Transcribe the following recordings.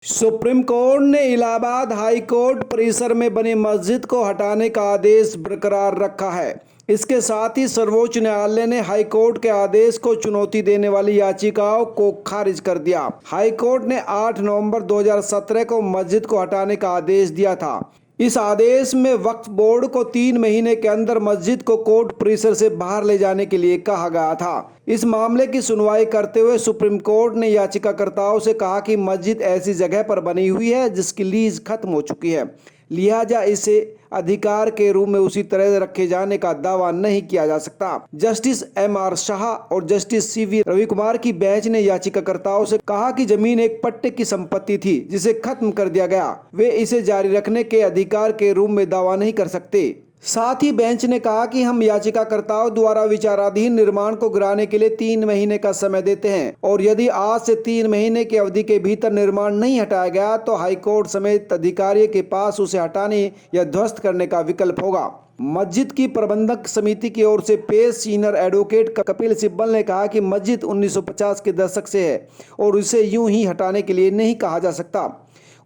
Supreme court ने Allahabad high court परिसर में बनी मस्जिद को हटाने का आदेश बरकरार रखा है। इसके साथ ही सर्वोच्च न्यायालय ने हाई कोर्ट के आदेश को चुनौती देने वाली याचिकाओं को खारिज कर दिया। हाई कोर्ट ने 8 नवंबर 2017 को मस्जिद को हटाने का आदेश दिया था। इस आदेश में वक्फ बोर्ड को 3 महीने के अंदर मस्जिद को कोर्ट परिसर से बाहर ले जाने के लिए कहा गया था। इस मामले की सुनवाई करते हुए सुप्रीम कोर्ट ने याचिकाकर्ताओं से कहा कि मस्जिद ऐसी जगह पर बनी हुई है जिसकी लीज खत्म हो चुकी है, लिहाजा इसे अधिकार के रूप में उसी तरह रखे जाने का दावा नहीं किया जा सकता। Justice MR. शाह और जस्टिस सी.वी. रविकुमार की बेंच ने याचिकाकर्ताओं से कहा कि जमीन एक पट्टे की संपत्ति थी जिसे खत्म कर दिया गया, वे इसे जारी रखने के अधिकार के रूप में दावा नहीं कर सकते। साथ ही बेंच ने कहा कि हम याचिकाकर्ताओं द्वारा विचाराधीन निर्माण को गिराने के लिए 3 महीने का समय देते हैं और यदि आज से 3 महीने की अवधि के भीतर निर्माण नहीं हटाया गया तो हाईकोर्ट समेत अधिकारियों के पास उसे हटाने या ध्वस्त करने का विकल्प होगा। मस्जिद की प्रबंधक समिति की ओर से पेश सीनियर एडवोकेट कपिल सिब्बल ने कहा कि मस्जिद 1950 के दशक से है और इसे यूं ही हटाने के लिए नहीं कहा जा सकता।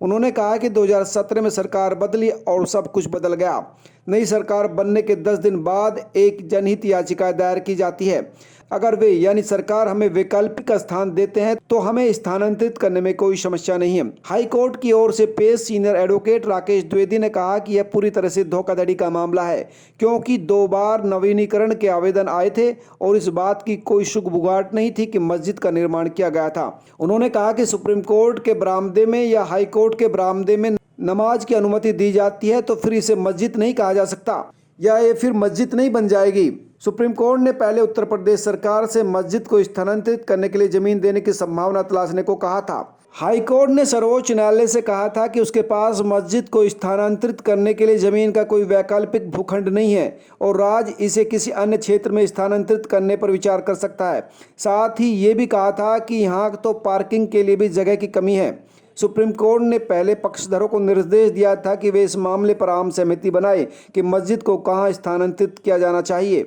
उन्होंने कहा कि 2017 में सरकार बदली और सब कुछ बदल गया। नई सरकार बनने के 10 दिन बाद एक जनहित याचिका दायर की जाती है। अगर वे यानी सरकार हमें वैकल्पिक स्थान देते हैं तो हमें स्थानांतरित करने में कोई समस्या नहीं है। हाई कोर्ट की ओर से पेश सीनियर एडवोकेट राकेश द्विवेदी ने कहा कि यह पूरी तरह से धोखाधड़ी का मामला है, क्योंकि 2 बार नवीनीकरण के आवेदन आए थे और इस बात की कोई शुगबुगाहट नहीं थी कि मस्जिद का निर्माण किया गया था। उन्होंने कहा कि सुप्रीम कोर्ट के बरामदे में या हाई कोर्ट के बरामदे में नमाज की अनुमति दी जाती है तो फिर इसे मस्जिद नहीं कहा जा सकता या ये फिर मस्जिद नहीं बन जाएगी। सुप्रीम कोर्ट ने पहले उत्तर प्रदेश सरकार से मस्जिद को स्थानांतरित करने के लिए जमीन देने की संभावना तलाशने को कहा था। हाई कोर्ट ने सर्वोच्च न्यायालय से कहा था कि उसके पास मस्जिद को स्थानांतरित करने के लिए जमीन का कोई वैकल्पिक भूखंड नहीं है और राज्य इसे किसी अन्य क्षेत्र में स्थानांतरित करने पर विचार कर सकता है। साथ ही ये भी कहा था कि यहाँ तो पार्किंग के लिए भी जगह की कमी है। सुप्रीम कोर्ट ने पहले पक्षधरों को निर्देश दिया था कि वे इस मामले पर आम सहमति बनाए कि मस्जिद को कहां स्थानांतरित किया जाना चाहिए।